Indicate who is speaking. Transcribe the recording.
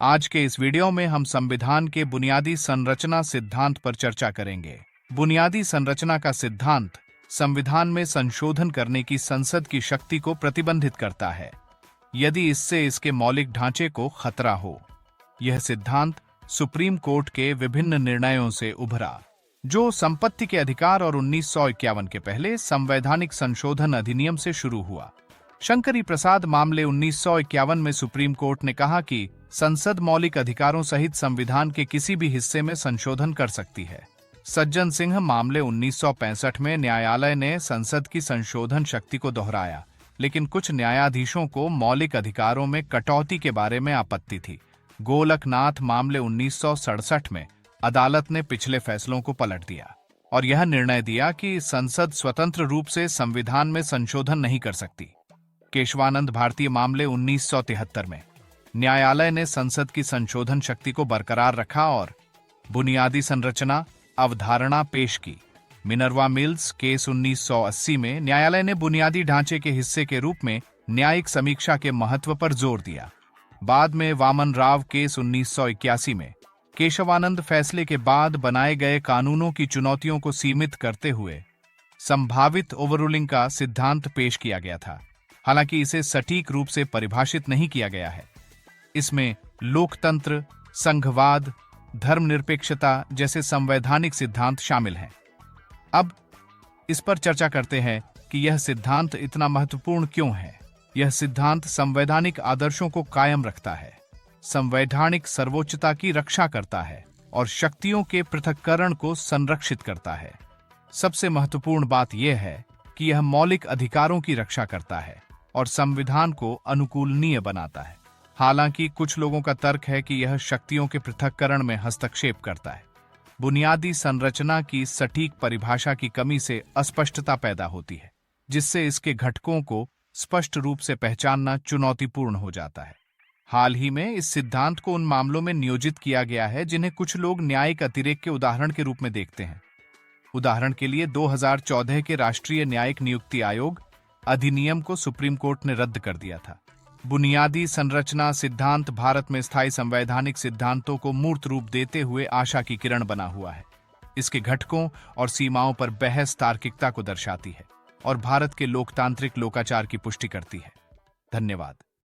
Speaker 1: आज के इस वीडियो में हम संविधान के बुनियादी संरचना सिद्धांत पर चर्चा करेंगे। बुनियादी संरचना का सिद्धांत संविधान में संशोधन करने की संसद की शक्ति को प्रतिबंधित करता है, यदि इससे इसके मौलिक ढांचे को खतरा हो। यह सिद्धांत सुप्रीम कोर्ट के विभिन्न निर्णयों से उभरा, जो संपत्ति के अधिकार और 1951 के पहले संवैधानिक संशोधन अधिनियम से शुरू हुआ। शंकरी प्रसाद मामले 1951 में सुप्रीम कोर्ट ने कहा कि संसद मौलिक अधिकारों सहित संविधान के किसी भी हिस्से में संशोधन कर सकती है। सज्जन सिंह मामले 1965 में न्यायालय ने संसद की संशोधन शक्ति को दोहराया, लेकिन कुछ न्यायाधीशों को मौलिक अधिकारों में कटौती के बारे में आपत्ति थी। गोलकनाथ मामले 1967 में अदालत ने पिछले फैसलों को पलट दिया और यह निर्णय दिया कि संसद स्वतंत्र रूप से संविधान में संशोधन नहीं कर सकती। केशवानंद भारतीय मामले 1973 में न्यायालय ने संसद की संशोधन शक्ति को बरकरार रखा और बुनियादी संरचना अवधारणा पेश की। मिनर्वा मिल्स केस 1980 में न्यायालय ने बुनियादी ढांचे के हिस्से के रूप में न्यायिक समीक्षा के महत्व पर जोर दिया। बाद में वामन राव केस 1981 में केशवानंद फैसले के बाद बनाए गए कानूनों की चुनौतियों को सीमित करते हुए संभावित ओवररूलिंग का सिद्धांत पेश किया गया था। हालांकि इसे सटीक रूप से परिभाषित नहीं किया गया है। इसमें लोकतंत्र, संघवाद, धर्मनिरपेक्षता जैसे संवैधानिक सिद्धांत शामिल हैं। अब इस पर चर्चा करते हैं कि यह सिद्धांत इतना महत्वपूर्ण क्यों है। यह सिद्धांत संवैधानिक आदर्शों को कायम रखता है, संवैधानिक सर्वोच्चता की रक्षा करता है और शक्तियों के पृथक्करण को संरक्षित करता है। सबसे महत्वपूर्ण बात यह है कि यह मौलिक अधिकारों की रक्षा करता है और संविधान को अनुकूलनीय बनाता है। हालांकि कुछ लोगों का तर्क है कि यह शक्तियों के पृथक्करण में हस्तक्षेप करता है। बुनियादी संरचना की सटीक परिभाषा की कमी से अस्पष्टता पैदा होती है, जिससे इसके घटकों को स्पष्ट रूप से पहचानना चुनौतीपूर्ण हो जाता है। हाल ही में इस सिद्धांत को उन मामलों में नियोजित किया गया है जिन्हें कुछ लोग न्यायिक अतिरेक के उदाहरण के रूप में देखते हैं। उदाहरण के लिए 2014 के राष्ट्रीय न्यायिक नियुक्ति आयोग अधिनियम को सुप्रीम कोर्ट ने रद्द कर दिया था। बुनियादी संरचना सिद्धांत भारत में स्थायी संवैधानिक सिद्धांतों को मूर्त रूप देते हुए आशा की किरण बना हुआ है। इसके घटकों और सीमाओं पर बहस तार्किकता को दर्शाती है और भारत के लोकतांत्रिक लोकाचार की पुष्टि करती है। धन्यवाद।